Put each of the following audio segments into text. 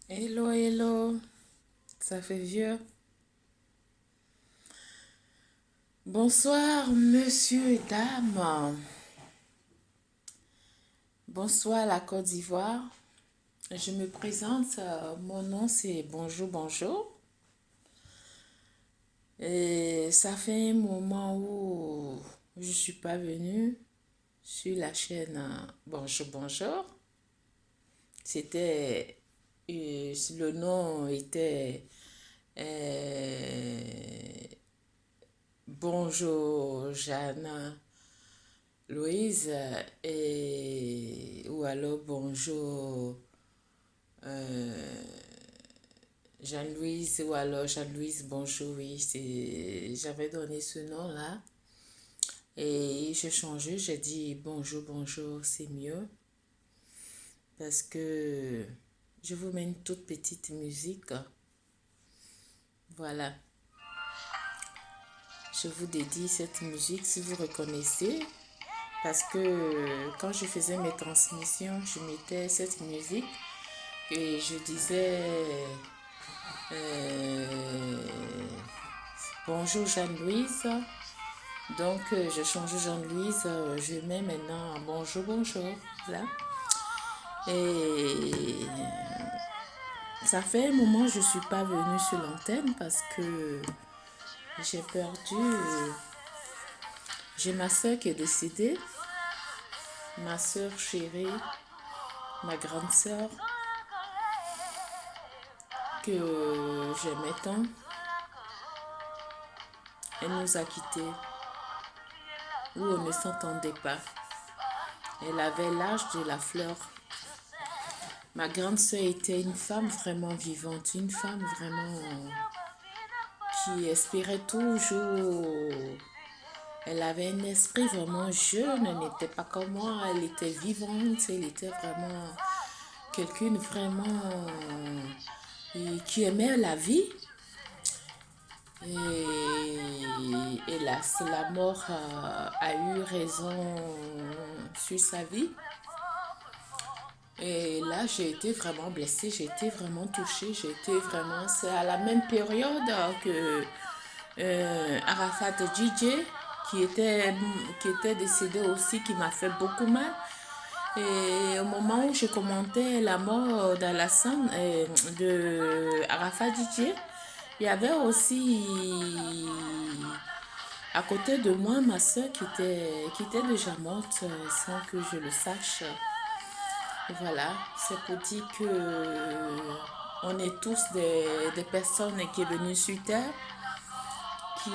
Hello, hello, ça fait vieux. Bonsoir, monsieur et dames. Bonsoir, la Côte d'Ivoire. Je me présente, mon nom c'est Bonjour, bonjour. Et ça fait un moment où je suis pas venue sur la chaîne Bonjour, bonjour. C'était, le nom était euh, Bonjour, Jeanne. Louise et ou alors bonjour euh, Jeanne-Louise ou alors Jeanne-Louise bonjour, oui, j'avais donné ce nom-là et j'ai changé, j'ai dit bonjour bonjour, c'est mieux parce que je vous mets une toute petite musique. Voilà, je vous dédie cette musique si vous reconnaissez parce que quand je faisais mes transmissions, je mettais cette musique et je disais euh, bonjour Jeanne-Louise. Donc je change Jeanne-Louise, je mets maintenant bonjour bonjour là. Et ça fait un moment que je ne suis pas venue sur l'antenne parce que j'ai perdu. J'ai ma soeur qui est décédée, ma soeur chérie, ma grande soeur que j'aimais tant. Elle nous a quittés, où on ne s'entendait pas. Elle avait l'âge de la fleur. Ma grande sœur était une femme vraiment vivante, une femme vraiment qui espérait toujours. Elle avait un esprit vraiment jeune, elle n'était pas comme moi, elle était vivante, elle était vraiment quelqu'une vraiment qui aimait la vie. Et hélas, la mort a eu raison sur sa vie. Et là, j'ai été vraiment blessée, j'ai été vraiment touchée, j'ai été vraiment... C'est à la même période que Arafat DJ, qui était décédé aussi, qui m'a fait beaucoup mal. Et au moment où je commentais la mort dans la scène de Arafat DJ, il y avait aussi à côté de moi ma soeur qui était déjà morte sans que je le sache. Voilà, c'est pour dire que on est tous des personnes qui sont venues sur Terre, qui,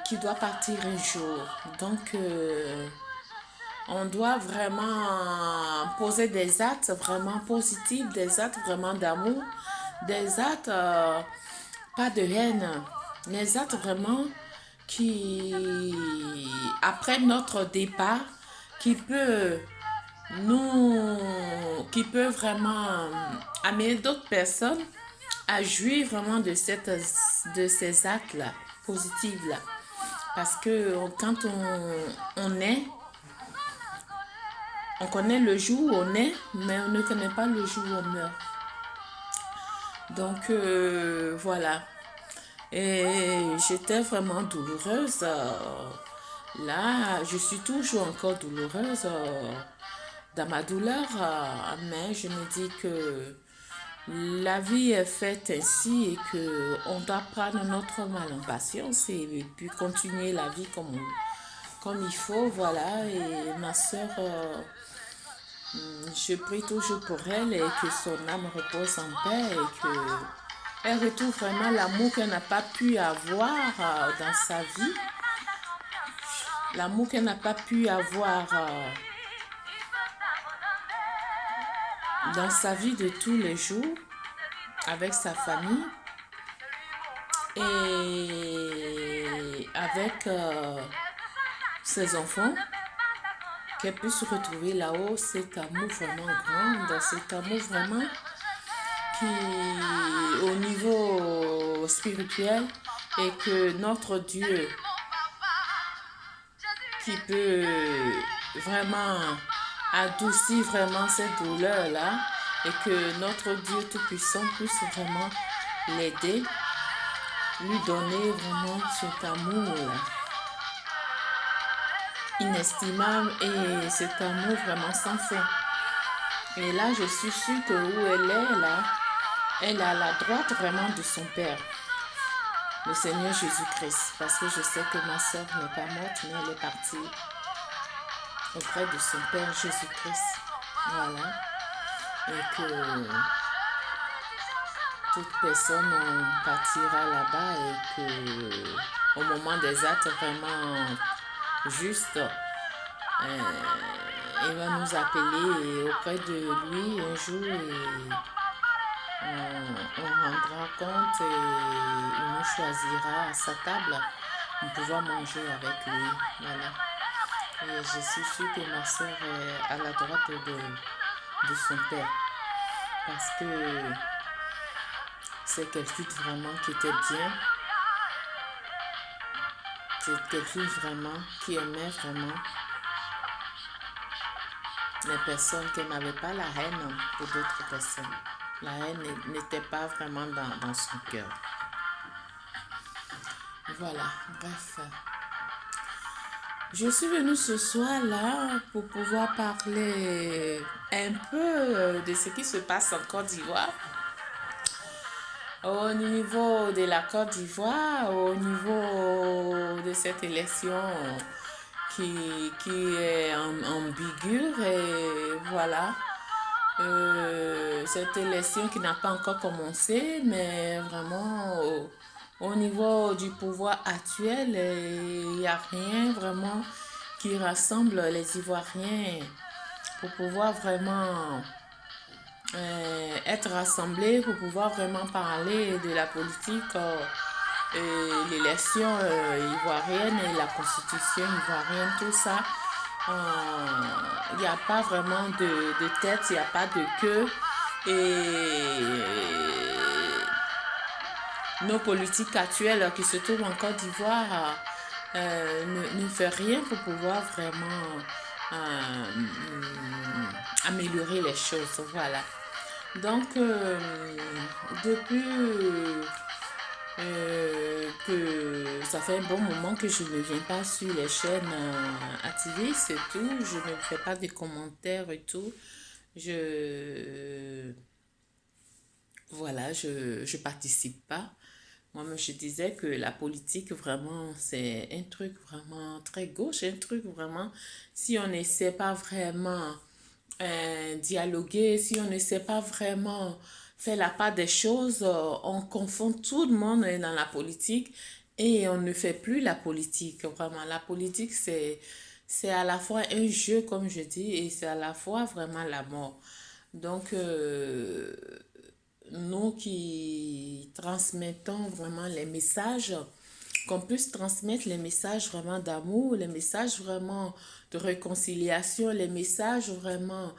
qui doit partir un jour. Donc, on doit vraiment poser des actes vraiment positifs, des actes vraiment d'amour, des actes pas de haine, des actes vraiment qui, après notre départ, qui peut qui peut vraiment amener d'autres personnes à jouir vraiment de ces actes-là, positifs-là. Parce que quand on est, on connaît le jour où on est, mais on ne connaît pas le jour où on meurt. Donc voilà. Et j'étais vraiment douloureuse. Là, je suis toujours encore douloureuse dans ma douleur, mais je me dis que la vie est faite ainsi et que on doit prendre notre mal en patience et puis continuer la vie comme il faut, voilà. Et ma soeur, je prie toujours pour elle et que son âme repose en paix et que elle retrouve vraiment l'amour qu'elle n'a pas pu avoir dans sa vie, l'amour qu'elle n'a pas pu avoir dans sa vie de tous les jours avec sa famille et avec ses enfants, qu'elle puisse se retrouver là-haut, cet amour vraiment grand, cet amour vraiment qui, au niveau spirituel, et que notre Dieu qui peut vraiment adoucir vraiment cette douleur-là et que notre Dieu Tout-Puissant puisse vraiment l'aider, lui donner vraiment cet amour inestimable et cet amour vraiment sans fin. Et là, je suis sûre que où elle est, là, elle est à la droite vraiment de son Père, le Seigneur Jésus-Christ. Parce que je sais que ma soeur n'est pas morte, mais elle est partie auprès de son Père Jésus-Christ. Voilà. Et que toute personne partira là-bas et que au moment des actes vraiment justes, il va nous appeler auprès de lui un jour et on rendra compte et il nous choisira à sa table pour pouvoir manger avec lui. Voilà. Et je suis sûre que ma soeur est à la droite de son père parce que c'est quelqu'un vraiment qui était bien. C'est quelqu'un vraiment qui aimait vraiment les personnes qui n'avaient pas la haine pour d'autres personnes. La haine n'était pas vraiment dans son cœur. Voilà, bref. Je suis venue ce soir-là pour pouvoir parler un peu de ce qui se passe en Côte d'Ivoire. Au niveau de la Côte d'Ivoire, au niveau de cette élection qui est ambiguë, et voilà. Cette élection qui n'a pas encore commencé, mais vraiment au niveau du pouvoir actuel, il n'y a rien vraiment qui rassemble les Ivoiriens pour pouvoir vraiment être rassemblés, pour pouvoir vraiment parler de la politique, l'élection ivoirienne et la constitution ivoirienne, tout ça. Il n'y a pas vraiment de tête, il n'y a pas de queue. Et nos politiques actuelles qui se trouvent en Côte d'Ivoire ne font rien pour pouvoir vraiment améliorer les choses. Voilà. Donc, depuis que ça fait un bon moment que je ne viens pas sur les chaînes activistes et tout, je ne fais pas de commentaires et tout. Voilà, je participe pas. Moi-même, je disais que la politique, vraiment, c'est un truc vraiment très gauche, un truc vraiment, si on n'essaie pas vraiment dialoguer, si on ne sait pas vraiment faire la part des choses, on confond tout le monde dans la politique et on ne fait plus la politique. Vraiment, la politique, c'est à la fois un jeu, comme je dis, et c'est à la fois vraiment la mort. Donc, nous qui transmettons vraiment les messages, qu'on puisse transmettre les messages vraiment d'amour, les messages vraiment de réconciliation, les messages vraiment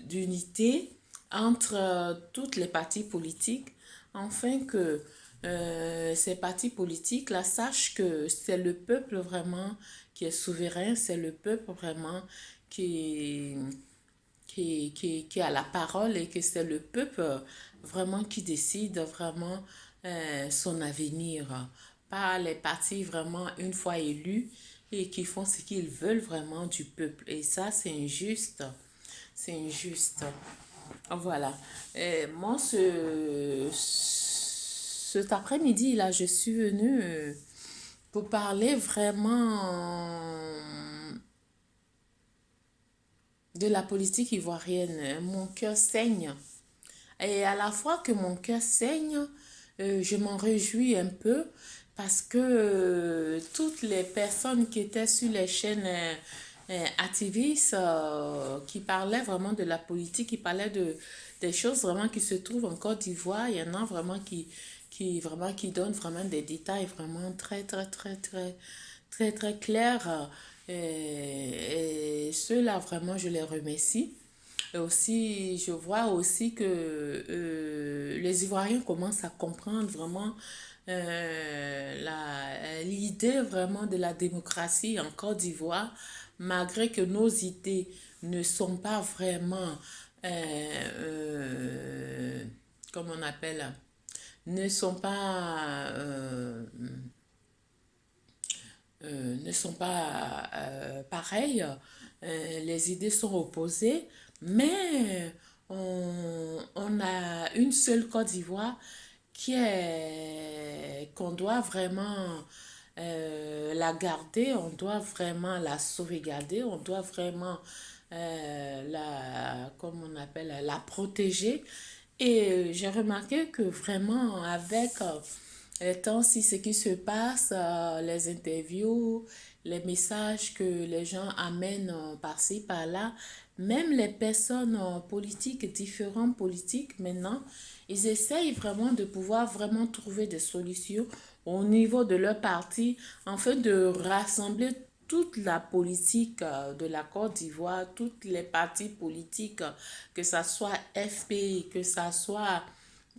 d'unité entre toutes les partis politiques, afin que ces partis politiques-là sachent que c'est le peuple vraiment qui est souverain, c'est le peuple vraiment qui a la parole et que c'est le peuple vraiment qui décide vraiment son avenir. Pas les partis vraiment une fois élus et qui font ce qu'ils veulent vraiment du peuple. Et ça, c'est injuste. C'est injuste. Voilà. Et moi, cet après-midi, là, je suis venue pour parler vraiment de la politique ivoirienne. Mon cœur saigne. Et à la fois que mon cœur saigne, je m'en réjouis un peu parce que toutes les personnes qui étaient sur les chaînes activistes qui parlaient vraiment de la politique, qui parlaient des choses vraiment qui se trouvent en Côte d'Ivoire, il y en a vraiment qui donnent vraiment des détails vraiment très clairs. Et ceux-là, vraiment, je les remercie. Et aussi, je vois aussi que les Ivoiriens commencent à comprendre vraiment l'idée vraiment de la démocratie en Côte d'Ivoire malgré que nos idées ne sont pas vraiment, comme on appelle, ne sont pas, ne sont pas pareilles, les idées sont opposées, mais on a une seule Côte d'Ivoire qu'on doit vraiment la garder, on doit vraiment la sauvegarder, on doit vraiment comme on appelle, la protéger. Et j'ai remarqué que vraiment avec les temps, si ce qui se passe, les interviews, les messages que les gens amènent par-ci, par-là, même les personnes politiques, différentes politiques maintenant, ils essayent vraiment de pouvoir vraiment trouver des solutions au niveau de leur parti, afin de rassembler toute la politique de la Côte d'Ivoire, toutes les partis politiques, que ça soit FPI, que ça soit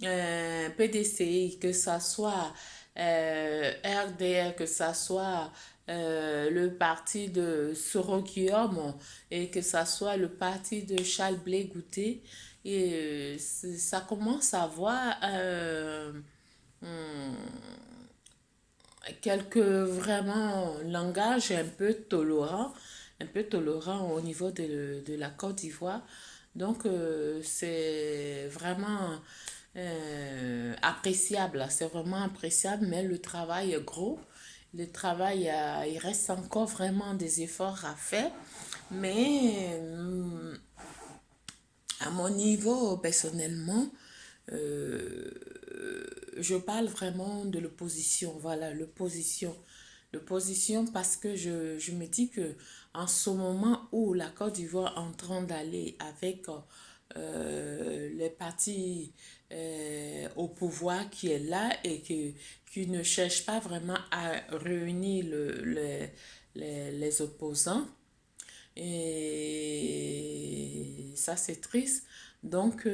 PDCI, que ça soit RDR, que ça soit le parti de Sorokium et que ça soit le parti de Charles Blé Gouté. Et ça commence à avoir hum, quelques vraiment langage un peu tolérant au niveau de la Côte d'Ivoire. Donc, c'est vraiment appréciable, c'est vraiment appréciable, mais le travail est gros. Le travail, il reste encore vraiment des efforts à faire, mais à mon niveau, personnellement, euh, je parle vraiment de l'opposition, voilà, l'opposition. L'opposition parce que je me dis que en ce moment où la Côte d'Ivoire est en train d'aller avec les partis au pouvoir qui est là et qui ne cherche pas vraiment à réunir les opposants, et ça, c'est triste. Donc,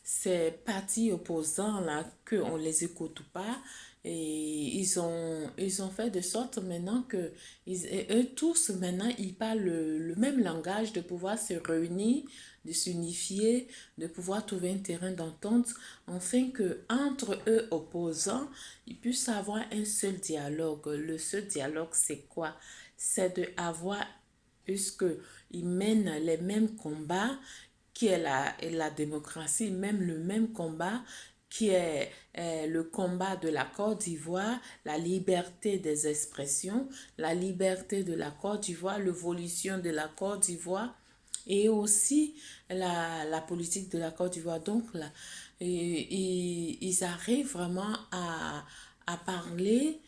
ces partis opposants-là, qu'on ne les écoute pas, et ils ont fait de sorte maintenant que et eux tous, maintenant, ils parlent le même langage, de pouvoir se réunir, de s'unifier, de pouvoir trouver un terrain d'entente, afin que entre eux opposants, ils puissent avoir un seul dialogue. Le seul dialogue, c'est quoi? C'est d'avoir, puisqu'ils mènent les mêmes combats, qui est la démocratie, même le même combat, qui est le combat de la Côte d'Ivoire, la liberté des expressions, la liberté de la Côte d'Ivoire, l'évolution de la Côte d'Ivoire, et aussi la politique de la Côte d'Ivoire. Donc, là, ils arrivent vraiment à parler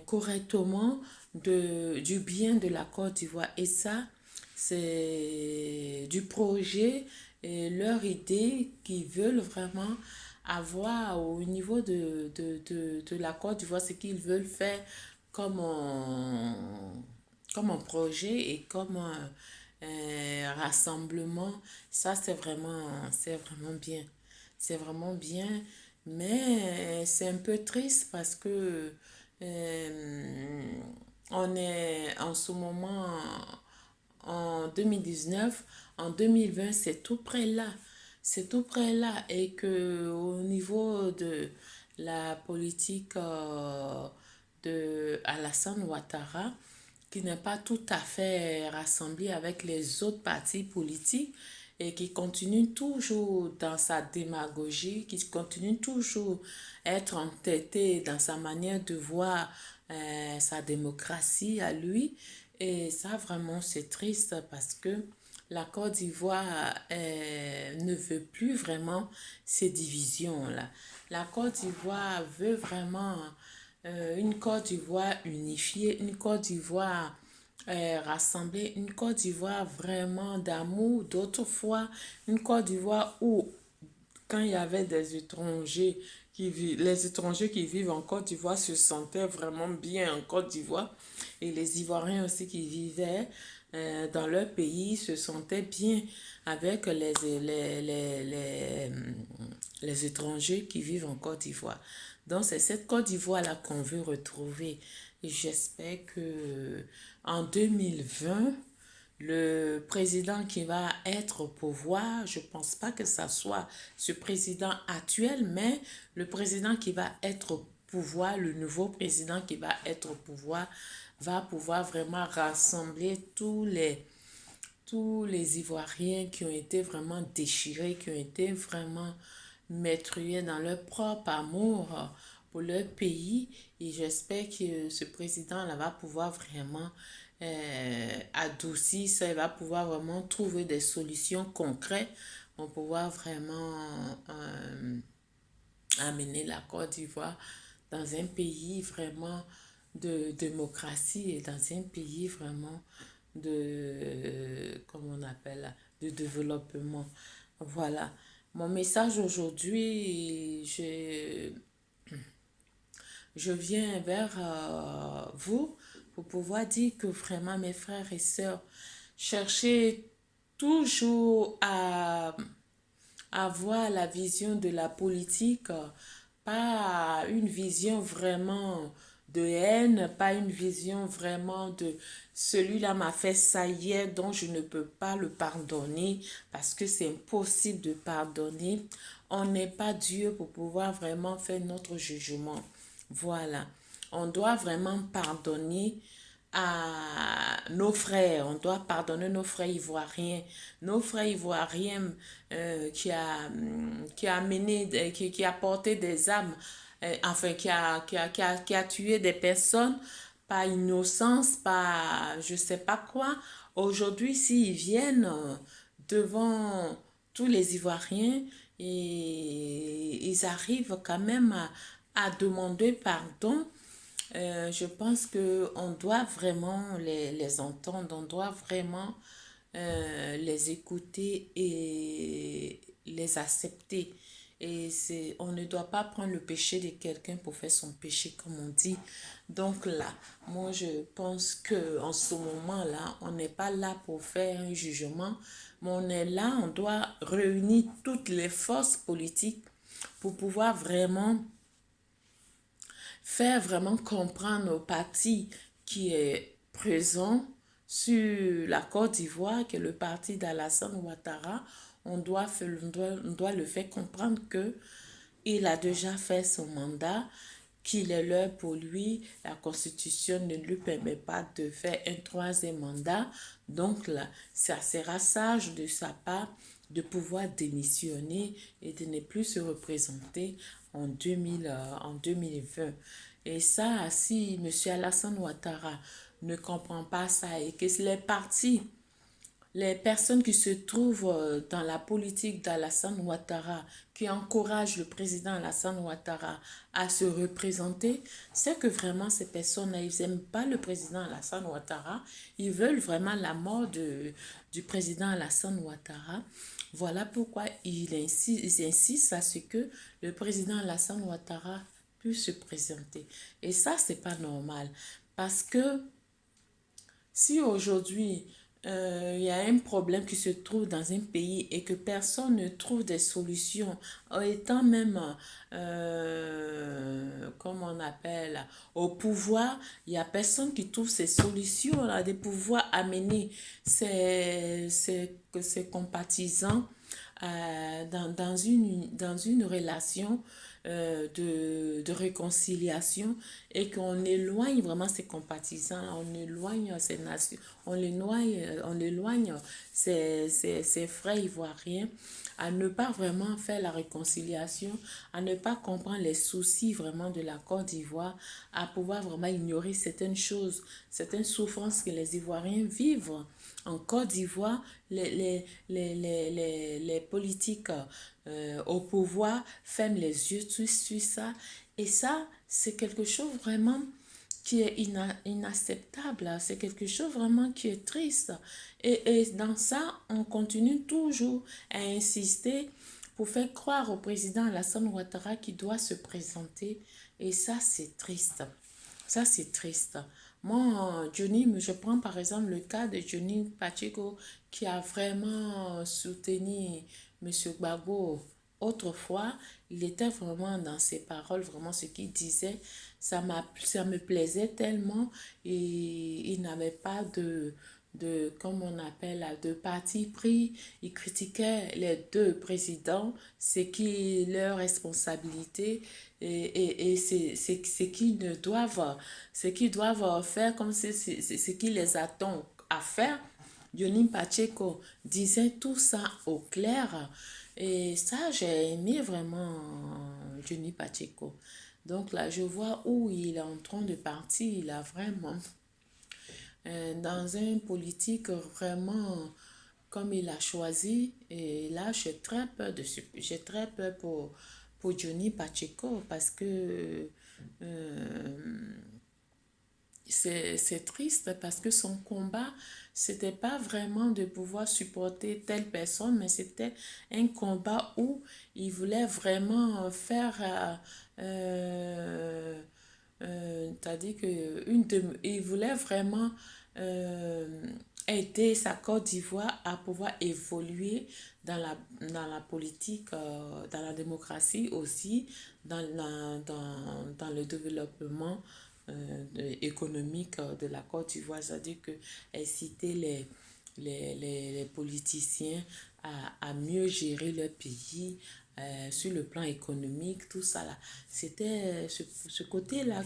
correctement du bien de la Côte d'Ivoire. Et ça, c'est du projet et leur idée qu'ils veulent vraiment avoir au niveau de la Côte d'Ivoire, ce qu'ils veulent faire comme comme un projet et comme un rassemblement. Ça, c'est vraiment bien. C'est vraiment bien, mais c'est un peu triste parce que euh, on est en ce moment en 2019, en 2020, c'est tout près là. C'est tout près là. Et que au niveau de la politique de Alassane Ouattara, qui n'est pas tout à fait rassemblé avec les autres partis politiques et qui continue toujours dans sa démagogie, qui continue toujours à être entêté dans sa manière de voir sa démocratie à lui. Et ça, vraiment, c'est triste parce que la Côte d'Ivoire ne veut plus vraiment ces divisions-là. La Côte d'Ivoire veut vraiment une Côte d'Ivoire unifiée, une Côte d'Ivoire rassemblée, une Côte d'Ivoire vraiment d'amour, d'autrefois, une Côte d'Ivoire où quand il y avait des étrangers les étrangers qui vivent en Côte d'Ivoire se sentaient vraiment bien en Côte d'Ivoire et les Ivoiriens aussi qui vivaient dans leur pays se sentaient bien avec les étrangers qui vivent en Côte d'Ivoire. Donc c'est cette Côte d'Ivoire-là qu'on veut retrouver. Et j'espère que en 2020, le président qui va être au pouvoir, je ne pense pas que ça soit ce président actuel, mais le président qui va être au pouvoir, le nouveau président qui va être au pouvoir, va pouvoir vraiment rassembler tous les Ivoiriens qui ont été vraiment déchirés, qui ont été vraiment meurtriers dans leur propre amour pour leur pays. Et j'espère que ce président-là va pouvoir vraiment adoucir ça, il va pouvoir vraiment trouver des solutions concrètes pour pouvoir vraiment amener la Côte d'Ivoire dans un pays vraiment de démocratie et dans un pays vraiment comment on appelle, de développement. Voilà. Mon message aujourd'hui, je viens vers vous pour pouvoir dire que vraiment, mes frères et sœurs, cherchez toujours à avoir la vision de la politique, pas une vision vraiment de haine, pas une vision vraiment de celui-là m'a fait ça hier, donc je ne peux pas le pardonner parce que c'est impossible de pardonner. On n'est pas Dieu pour pouvoir vraiment faire notre jugement. Voilà. On doit vraiment pardonner à nos frères, on doit pardonner nos frères ivoiriens, qui a amené, qui a porté des âmes, enfin qui a tué des personnes par innocence, par je sais pas quoi. Aujourd'hui, s'ils viennent devant tous les Ivoiriens et ils arrivent quand même à demander pardon, je pense qu'on doit vraiment les entendre, on doit vraiment les écouter et les accepter. Et on ne doit pas prendre le péché de quelqu'un pour faire son péché, comme on dit. Donc là, moi, je pense qu'en ce moment-là, on n'est pas là pour faire un jugement, mais on est là, on doit réunir toutes les forces politiques pour pouvoir vraiment faire vraiment comprendre au parti qui est présent sur la Côte d'Ivoire, que le parti d'Alassane Ouattara, on doit le faire comprendre que il a déjà fait son mandat, qu'il est l'heure pour lui. La Constitution ne lui permet pas de faire un troisième mandat. Donc là, ça sera sage de sa part de pouvoir démissionner et de ne plus se représenter en 2020. Et ça, si M. Alassane Ouattara ne comprend pas ça et que les personnes qui se trouvent dans la politique d'Alassane Ouattara, qui encouragent le président Alassane Ouattara à se représenter, c'est que vraiment ces personnes-là, ils n'aiment pas le président Alassane Ouattara, ils veulent vraiment la mort du président Alassane Ouattara. Voilà pourquoi ils insistent à ce que le président Alassane Ouattara puisse se présenter. Et ça, c'est pas normal. Parce que si aujourd'hui, il y a un problème qui se trouve dans un pays et que personne ne trouve des solutions, en étant même, comme on appelle, au pouvoir, il n'y a personne qui trouve ces solutions-là, de pouvoir amener ses compatissants dans une relation de réconciliation et qu'on éloigne vraiment ses compatissants, on éloigne ses nations, on éloigne ses frères ivoiriens à ne pas vraiment faire la réconciliation, à ne pas comprendre les soucis vraiment de la Côte d'Ivoire, à pouvoir vraiment ignorer certaines choses, certaines souffrances que les Ivoiriens vivent. En Côte d'Ivoire, les politiques au pouvoir ferment les yeux sur ça. Et ça, c'est quelque chose vraiment qui est inacceptable. C'est quelque chose vraiment qui est triste. Et dans ça, on continue toujours à insister pour faire croire au président Alassane Ouattara qu'il doit se présenter. Et ça, c'est triste. Ça, c'est triste. Moi, Johnny, je prends par exemple le cas de Johnny Pacheco qui a vraiment soutenu M. Gbagbo Autrefois, il était vraiment dans ses paroles, vraiment ce qu'il disait, ça me plaisait tellement et il n'avait pas comme on appelle, là, de parti pris. Il critiquait les deux présidents, c'est qui leur responsabilité et ce qu'ils doivent faire comme c'est ce qui les attend à faire. Johnny Pacheco disait tout ça au clair. Et ça, j'ai aimé vraiment Johnny Pacheco. Donc là, je vois où il est en train de partir. Il a vraiment, dans un politique vraiment comme il a choisi. Et là, j'ai très peur pour Johnny Pacheco parce que euh, c'est triste parce que son combat, c'était pas vraiment de pouvoir supporter telle personne, mais c'était un combat où il voulait vraiment faire, c'est-à-dire que il voulait vraiment euh, aider sa Côte d'Ivoire à pouvoir évoluer dans la politique, dans la démocratie aussi, dans le développement économique de la Côte d'Ivoire, c'est-à-dire que inciter les politiciens à mieux gérer leur pays sur le plan économique, tout ça là. C'était ce côté-là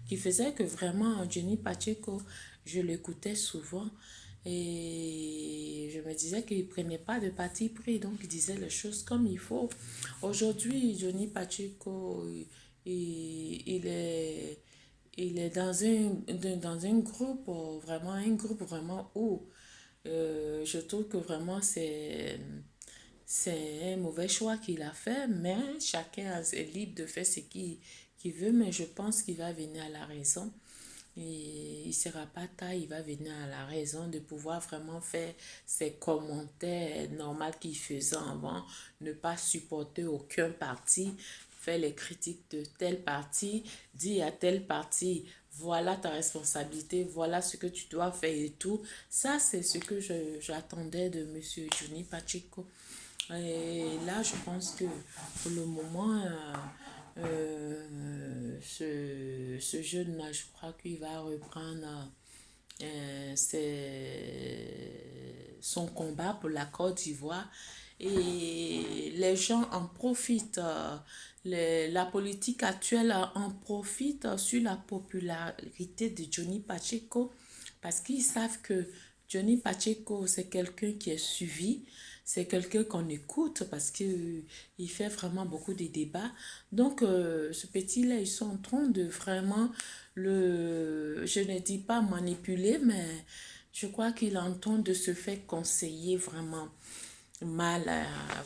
qui faisait que vraiment Johnny Pacheco, je l'écoutais souvent et je me disais qu'il ne prenait pas de parti pris, donc il disait les choses comme il faut. Aujourd'hui, Johnny Pacheco, il est dans un groupe, vraiment, un groupe vraiment où je trouve que vraiment c'est un mauvais choix qu'il a fait, mais chacun est libre de faire ce qu'il veut, mais je pense qu'il va venir à la raison. Et il ne sera pas tard, il va venir à la raison de pouvoir vraiment faire ses commentaires normaux qu'il faisait avant, ne pas supporter aucun parti, faire les critiques de tel parti, dire à tel parti, voilà ta responsabilité, voilà ce que tu dois faire et tout. Ça, c'est ce que j'attendais de Monsieur Johnny Pacheco. Et là, je pense que pour le moment, ce jeune-là, je crois qu'il va reprendre son combat pour la Côte d'Ivoire. Et les gens en profitent. La politique actuelle en profite sur la popularité de Johnny Pacheco parce qu'ils savent que Johnny Pacheco, c'est quelqu'un qui est suivi, c'est quelqu'un qu'on écoute parce qu'il il fait vraiment beaucoup de débats. Donc, ce petit-là, ils sont en train de vraiment je ne dis pas manipuler, mais je crois qu'il est en train de se faire conseiller vraiment mal.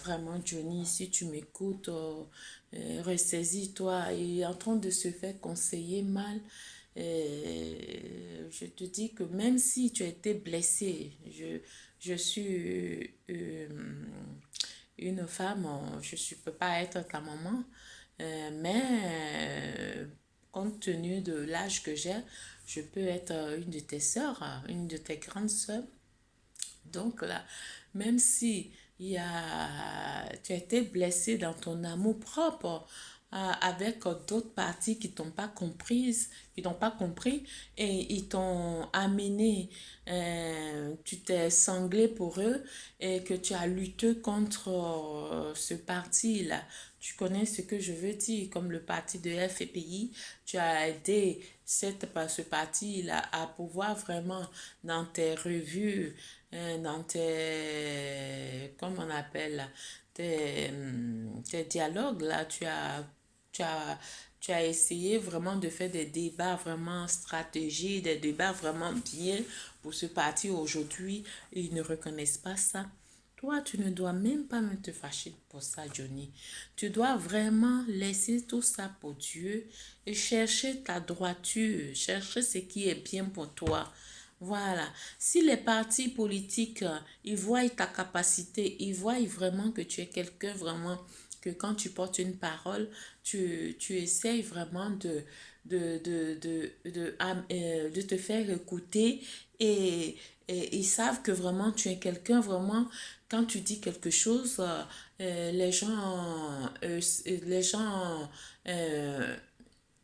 Vraiment, Johnny, si tu m'écoutes, ressaisis-toi. Il est en train de se faire conseiller mal. Je te dis que même si tu as été blessé, je suis une femme, je ne peux pas être ta maman, mais compte tenu de l'âge que j'ai, je peux être une de tes sœurs, une de tes grandes sœurs. Donc là, même si tu as été blessé dans ton amour propre avec d'autres parties qui t'ont pas comprises, qui t'ont pas compris et ils t'ont amené, tu t'es sanglé pour eux et que tu as lutté contre ce parti-là. Tu connais ce que je veux dire, comme le parti de FPI, tu as aidé ce parti-là à pouvoir vraiment, dans tes revues, dans comment on appelle, là, tes dialogues, là, tu as, tu as essayé vraiment de faire des débats vraiment stratégiques, des débats vraiment bien pour ce parti aujourd'hui. Ils ne reconnaissent pas ça. Toi, tu ne dois même pas me te fâcher pour ça, Johnny. Tu dois vraiment laisser tout ça pour Dieu et chercher ta droiture, chercher ce qui est bien pour toi. Voilà. Si les partis politiques, ils voient ta capacité, ils voient vraiment que tu es quelqu'un vraiment, que quand tu portes une parole, tu essayes vraiment de te faire écouter et, et ils savent que vraiment tu es quelqu'un vraiment, quand tu dis quelque chose, les gens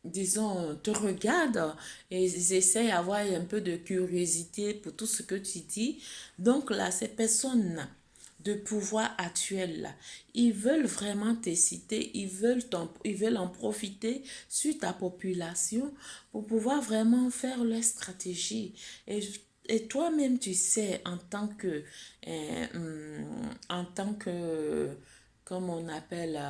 disons, te regardent et ils essayent d'avoir un peu de curiosité pour tout ce que tu dis. Donc là, ces personnes de pouvoir actuel là, ils veulent vraiment te citer, ils veulent en profiter sur ta population pour pouvoir vraiment faire leur stratégie. Et toi-même, tu sais, en tant que, comme on appelle,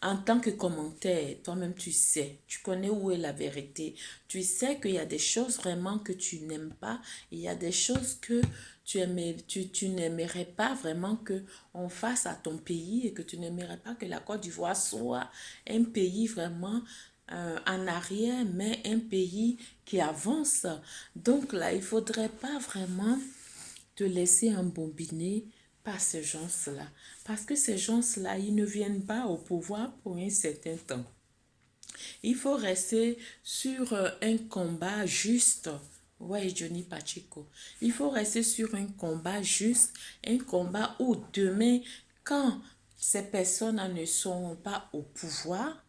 en tant que commentaire, toi-même tu sais, tu connais où est la vérité. Tu sais qu'il y a des choses vraiment que tu n'aimes pas. Il y a des choses que tu n'aimerais pas vraiment que on fasse à ton pays et que tu n'aimerais pas que la Côte d'Ivoire soit un pays vraiment en arrière, mais un pays qui avance. Donc là, il faudrait pas vraiment te laisser embobiner par ces gens-là. Parce que ces gens-là, ils ne viennent pas au pouvoir pour un certain temps. Il faut rester sur un combat juste. Ouais, Johnny Pacheco. Il faut rester sur un combat juste, un combat où demain, quand ces personnes ne sont pas au pouvoir,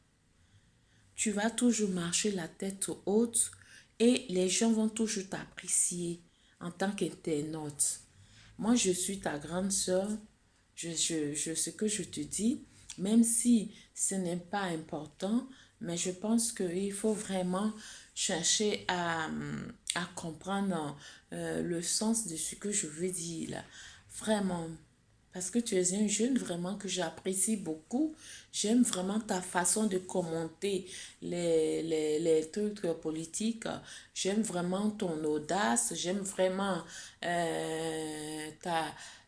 tu vas toujours marcher la tête haute et les gens vont toujours t'apprécier en tant qu'internaute. Moi, je suis ta grande sœur. Ce que je te dis, même si ce n'est pas important, mais je pense qu'il faut vraiment chercher à comprendre le sens de ce que je veux dire là. Vraiment. Parce que tu es un jeune vraiment que j'apprécie beaucoup. J'aime vraiment ta façon de commenter les trucs politiques. J'aime vraiment ton audace. J'aime vraiment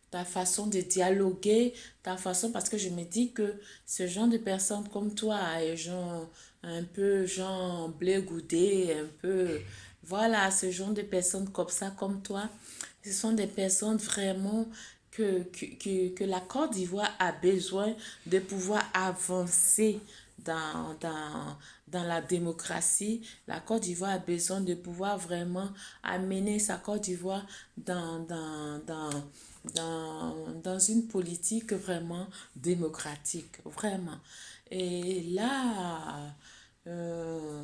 ta façon de dialoguer, ta façon, parce que je me dis que ce genre de personnes comme toi, et genre, un peu genre blé goudé, un peu, voilà, ce genre de personnes comme ça, comme toi, ce sont des personnes vraiment que la Côte d'Ivoire a besoin de pouvoir avancer dans la démocratie. La Côte d'Ivoire a besoin de pouvoir vraiment amener sa Côte d'Ivoire dans une politique vraiment démocratique, vraiment. Et là, euh,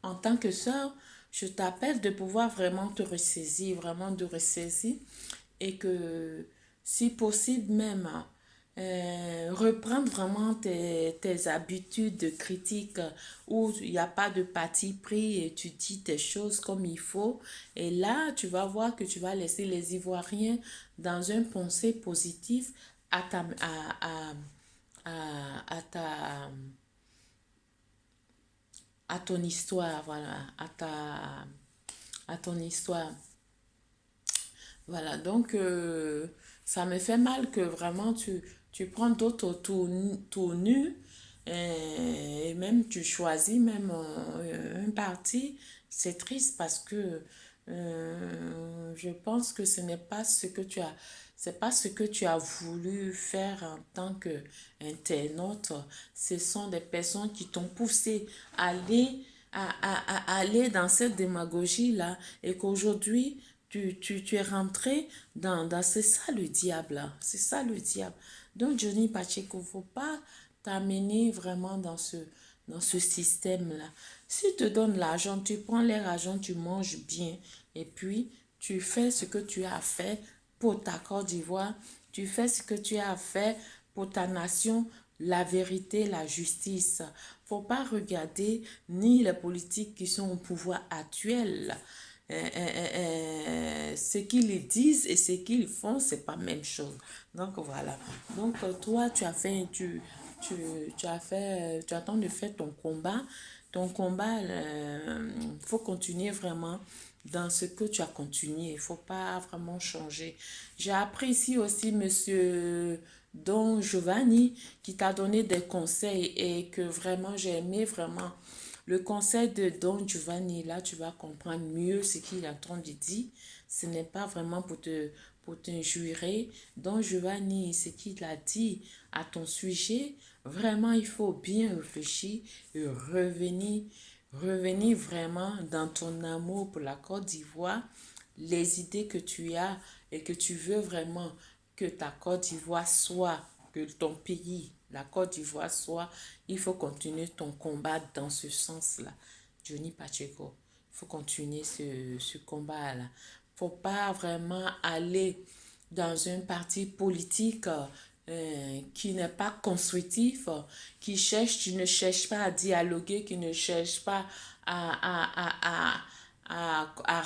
en tant que sœur, je t'appelle de pouvoir vraiment te ressaisir, vraiment de ressaisir et que si possible même, reprendre vraiment tes habitudes de critique où il n'y a pas de parti pris et tu dis tes choses comme il faut. Et là, tu vas voir que tu vas laisser les Ivoiriens dans un pensée positif à ta, à ta, à ton histoire, voilà, à ton histoire. Voilà, donc ça me fait mal que vraiment tu prends d'autres tournures et même tu choisis même un parti. C'est triste parce que je pense que ce n'est pas ce que c'est pas ce que tu as voulu faire en tant qu'internaute. Ce sont des personnes qui t'ont poussé à aller, à aller dans cette démagogie-là et qu'aujourd'hui, tu es rentré c'est ça le diable, là. C'est ça le diable. Donc, Johnny Pacheco, il ne faut pas t'amener vraiment dans ce système-là. Si te donnes l'argent, tu prends l'argent, tu manges bien et puis tu fais ce que tu as fait pour ta Côte d'Ivoire, tu fais ce que tu as fait pour ta nation, la vérité, la justice. Faut pas regarder ni les politiques qui sont au pouvoir actuel. Ce qu'ils disent et ce qu'ils font, c'est pas la même chose. Donc voilà. Donc toi, tu, tu as fait, tu attends de faire ton combat. Ton combat, il faut continuer vraiment dans ce que tu as continué. Il faut pas vraiment changer. J'ai apprécié aussi Monsieur Don Giovanni qui t'a donné des conseils et que vraiment j'ai aimé vraiment Le conseil de Don Giovanni, là, tu vas comprendre mieux ce qu'il est en train de dire. Ce n'est pas vraiment pour t'injurer. Don Giovanni, ce qu'il a dit à ton sujet, vraiment, il faut bien réfléchir et revenir vraiment dans ton amour pour la Côte d'Ivoire, les idées que tu as et que tu veux vraiment que ta Côte d'Ivoire soit, que ton pays, la Côte d'Ivoire soit, il faut continuer ton combat dans ce sens-là. Johnny Pacheco, il faut continuer ce combat-là. Il ne faut pas vraiment aller dans un parti politique qui n'est pas constructif, qui ne cherche pas à dialoguer, qui ne cherche pas à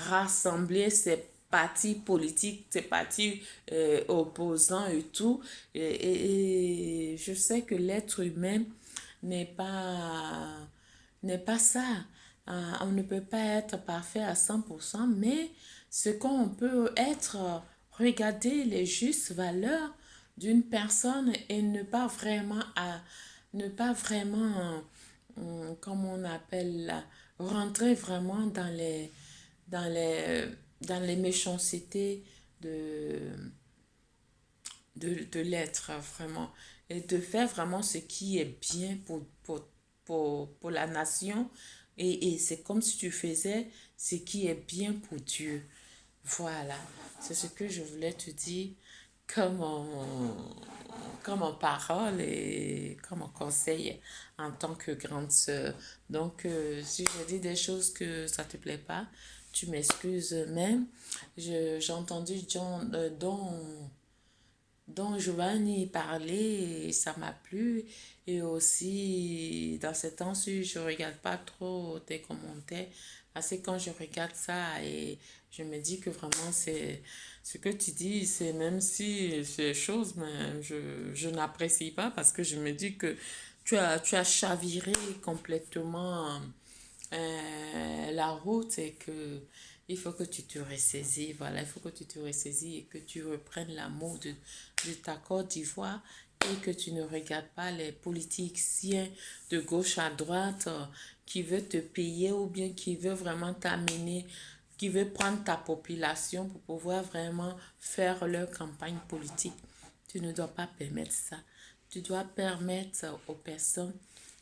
rassembler ses partis politiques, ses partis opposants et tout. Et je sais que l'être humain n'est pas, n'est pas ça. On ne peut pas être parfait à 100%, mais ce qu'on peut être, regarder les justes valeurs d'une personne et ne pas vraiment, comme on appelle là, rentrer vraiment dans les, dans les méchancetés de, de l'être, vraiment. Et de faire vraiment ce qui est bien pour la nation. Et c'est comme si tu faisais ce qui est bien pour Dieu. Voilà, c'est ce que je voulais te dire comme parole et comme conseil en tant que grande sœur. Donc, si je dis des choses que ça te plaît pas, tu m'excuses même. J'ai entendu dont Giovanni parlait et ça m'a plu. Et aussi, dans ces temps-ci, je regarde pas trop tes commentaires parce que quand je regarde ça et je me dis que vraiment c'est ce que tu dis, c'est même si c'est chose, mais je n'apprécie pas parce que je me dis que tu as chaviré complètement la route et que il faut que tu te ressaisis, voilà, il faut que tu te ressaisis et que tu reprennes l'amour de ta Côte d'Ivoire et que tu ne regardes pas les politiciens de gauche à droite qui veulent te payer ou bien qui veulent vraiment t'amener, qui veulent prendre ta population pour pouvoir vraiment faire leur campagne politique. Tu ne dois pas permettre ça. Tu dois permettre aux personnes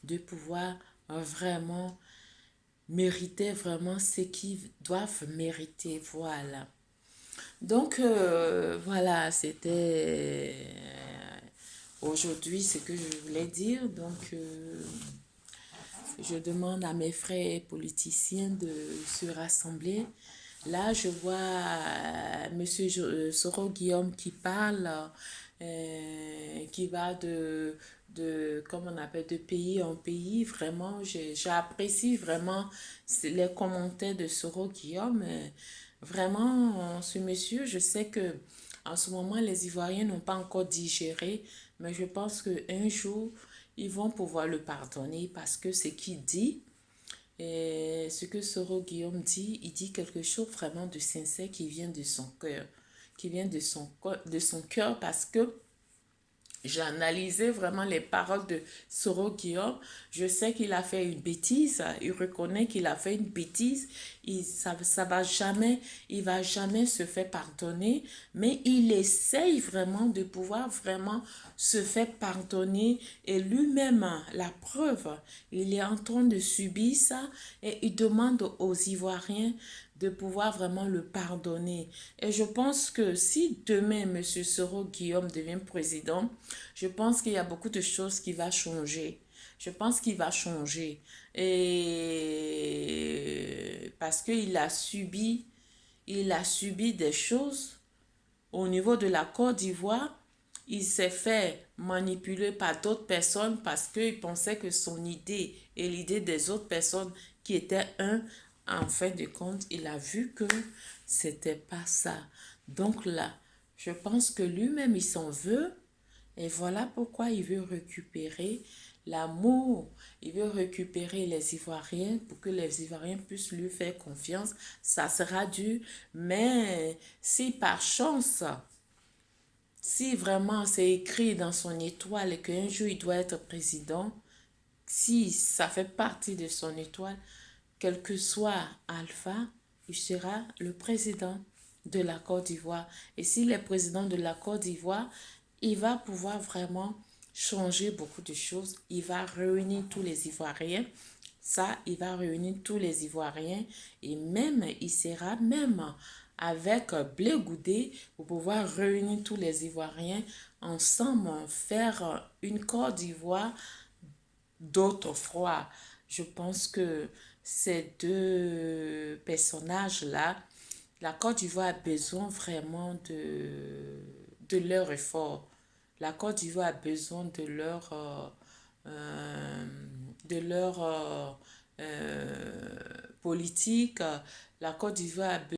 de pouvoir vraiment mériter vraiment ce qu'ils doivent mériter. Voilà. Donc, voilà, c'était aujourd'hui ce que je voulais dire. Donc, je demande à mes frères politiciens de se rassembler. Là, je vois Monsieur Soro Guillaume qui parle, qui va comme on appelle, de pays en pays. Vraiment, j'apprécie vraiment les commentaires de Soro Guillaume. Vraiment, ce monsieur, je sais que en ce moment, les Ivoiriens n'ont pas encore digéré, mais je pense qu'un jour, ils vont pouvoir le pardonner parce que ce qu'il dit, et ce que Soro Guillaume dit, il dit quelque chose vraiment de sincère qui vient de son cœur, qui vient de son cœur parce que j'ai analysé vraiment les paroles de Soro Guillaume. Je sais qu'il a fait une bêtise. Il reconnaît qu'il a fait une bêtise. Il va jamais se faire pardonner. Mais il essaye vraiment de pouvoir vraiment se faire pardonner. Et lui-même, la preuve, il est en train de subir ça. Et il demande aux Ivoiriens de pouvoir vraiment le pardonner. Et je pense que si demain, M. Soro Guillaume devient président, je pense qu'il y a beaucoup de choses qui vont changer. Je pense qu'il va changer. Et parce il a subi des choses au niveau de la Côte d'Ivoire. Il s'est fait manipuler par d'autres personnes parce qu'il pensait que son idée et l'idée des autres personnes qui étaient en fin de compte, il a vu que c'était pas ça. Donc là, je pense que lui-même, il s'en veut. Et voilà pourquoi il veut récupérer l'amour. Il veut récupérer les Ivoiriens pour que les Ivoiriens puissent lui faire confiance. Ça sera dur. Mais si par chance, si vraiment c'est écrit dans son étoile qu'un jour il doit être président, si ça fait partie de son étoile, quel que soit Alpha, il sera le président de la Côte d'Ivoire. Et s'il est président de la Côte d'Ivoire, il va pouvoir vraiment changer beaucoup de choses. Il va réunir tous les Ivoiriens. Ça, il va réunir tous les Ivoiriens et même, il sera même avec Blé Goudé pour pouvoir réunir tous les Ivoiriens ensemble, faire une Côte d'Ivoire d'autrefois. Je pense que ces deux personnages-là, la Côte d'Ivoire a besoin vraiment de leur effort. La Côte d'Ivoire a besoin de leur politique. La Côte d'Ivoire a